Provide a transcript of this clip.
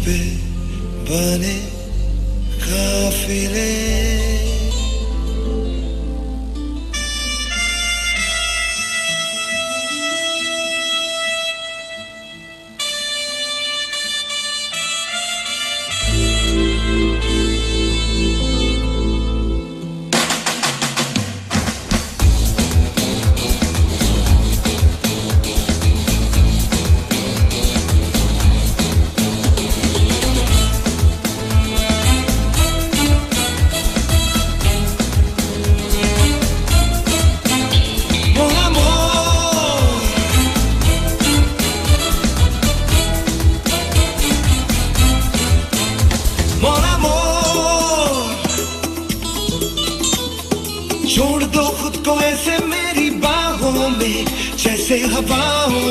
पे बने काफिले छोड़ दो खुद को ऐसे मेरी बाहों में जैसे हवाओं